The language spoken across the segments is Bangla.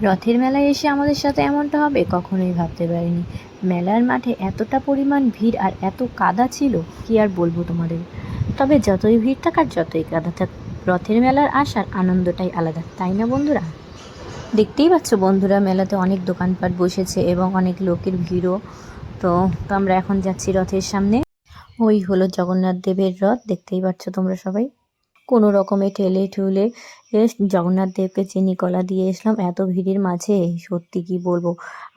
রথের মেলায় এসে আমাদের সাথে এমনটা হবে কখনোই ভাবতে পারিনি। মেলার মাঠে এতটা পরিমাণ ভিড় আর এত কাদা ছিল, কি আর বলবো তোমাদের। তবে যতই ভিড় থাক আর যতই কাদা থাক, রথের মেলার আসার আনন্দটাই আলাদা, তাই না বন্ধুরা? দেখতেই পাচ্ছ বন্ধুরা, মেলাতে অনেক দোকানপাট বসেছে এবং অনেক লোকের ভিড়ও। তো আমরা এখন যাচ্ছি রথের সামনে। ওই হলো জগন্নাথ দেবের রথ, দেখতেই পাচ্ছ তোমরা সবাই। কোনো রকমে ঠেলে ঠুলে জগন্নাথ দেবকে চিনি কলা দিয়ে এসলাম। এত ভিড়ের মাঝে সত্যি কি বলবো,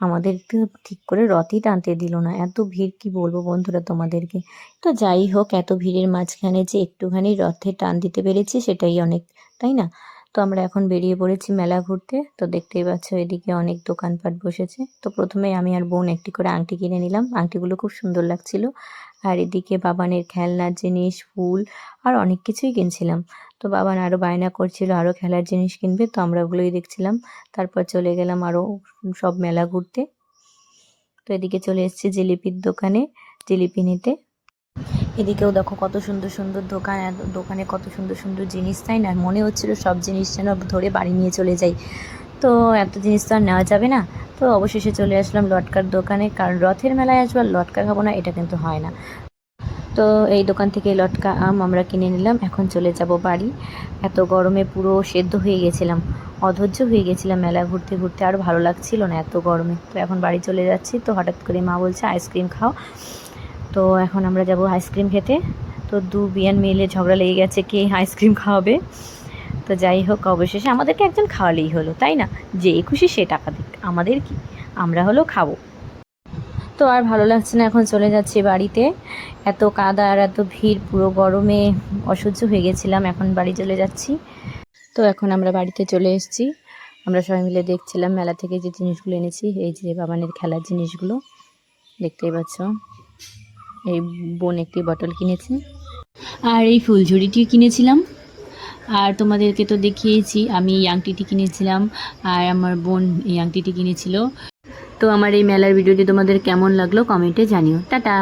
আমাদের তো ঠিক করে রথই টানতে দিল না, এত ভিড় কি বলবো বন্ধুরা তোমাদেরকে। তো যাই হোক, এত ভিড়ের মাঝখানে যে একটুখানি রথে টান দিতে পেরেছি সেটাই অনেক, তাই না? তো আমরা এখন বেরিয়ে পড়েছি মেলা ঘুরতে। তো দেখতেই পাচ্ছ এদিকে অনেক দোকানপাট বসেছে। তো প্রথমে আমি আর বোন একটি করে আংটি কিনে নিলাম, আংটিগুলো খুব সুন্দর লাগছিল। আর এদিকে বাবানের খেলনার জিনিস, ফুল আর অনেক কিছুই কিনছিলাম। তো বাবান আরও বায়না করছিল আরও খেলার জিনিস কিনবে, তো আমরা ওগুলোই দেখছিলাম। তারপর চলে গেলাম আরও সব মেলা ঘুরতে। তো এদিকে চলে এসেছি জিলিপির দোকানে, জিলিপি নিতে। এদিকেও দেখো কত সুন্দর সুন্দর দোকান, দোকানে কত সুন্দর সুন্দর জিনিস, তাই না? মনে হচ্ছিল সব জিনিস যেন ধরে বাড়ি নিয়ে চলে যাই। তো এত জিনিস তো আর নেওয়া যাবে না। তো অবশেষে চলে আসলাম লটকার দোকানে, কারণ রথের মেলায় আসবার লটকা খাবো না এটা কিন্তু হয় না। তো এই দোকান থেকে লটকা আম আমরা কিনে নিলাম। এখন চলে যাব বাড়ি। এত গরমে পুরো সেদ্ধ হয়ে গেছিলাম, অধৈর্য হয়ে গেছিলাম মেলা ঘুরতে ঘুরতে, আর ভালো লাগছিল না এত গরমে। তো এখন বাড়ি চলে যাচ্ছি। তো হঠাৎ করে মা বলছে আইসক্রিম খাও। তো এখন আমরা যাব আইসক্রিম খেতে। তো দু বিয়ান মিলে ঝগড়া লেগে গেছে কে আইসক্রিম খাওয়াবে। তো যাই হোক, অবশেষে আমাদেরকে একজন খাওয়ালেই হলো, তাই না? যে খুশি সে টাকা দিক, আমাদের কি, আমরা হলো খাবো। তো আর ভালো লাগছে না, এখন চলে যাচ্ছি বাড়িতে। এত কাদা আর এত ভিড়, পুরো গরমে অসহ্য হয়ে গেছিলাম, এখন বাড়ি চলে যাচ্ছি। তো এখন আমরা বাড়িতে চলে এসেছি। আমরা সবাই মিলে দেখছিলাম মেলা থেকে যে জিনিসগুলো এনেছি, এই যে বাবানের খেলার জিনিসগুলো দেখতেই পাচ্ছ। এই বোন একটি বটল কিনেছে, আর এই ফুলঝুরিটি কিনেছিলাম। আর তোমাদেরকে তো দেখিয়েছি আমি এই আংটিটি কিনেছিলাম, আর আমার বোন এই আংটিটি কিনেছিল। তো আমার এই মেলার ভিডিওটি তোমাদের কেমন লাগলো কমেন্টে জানিও। টাটা।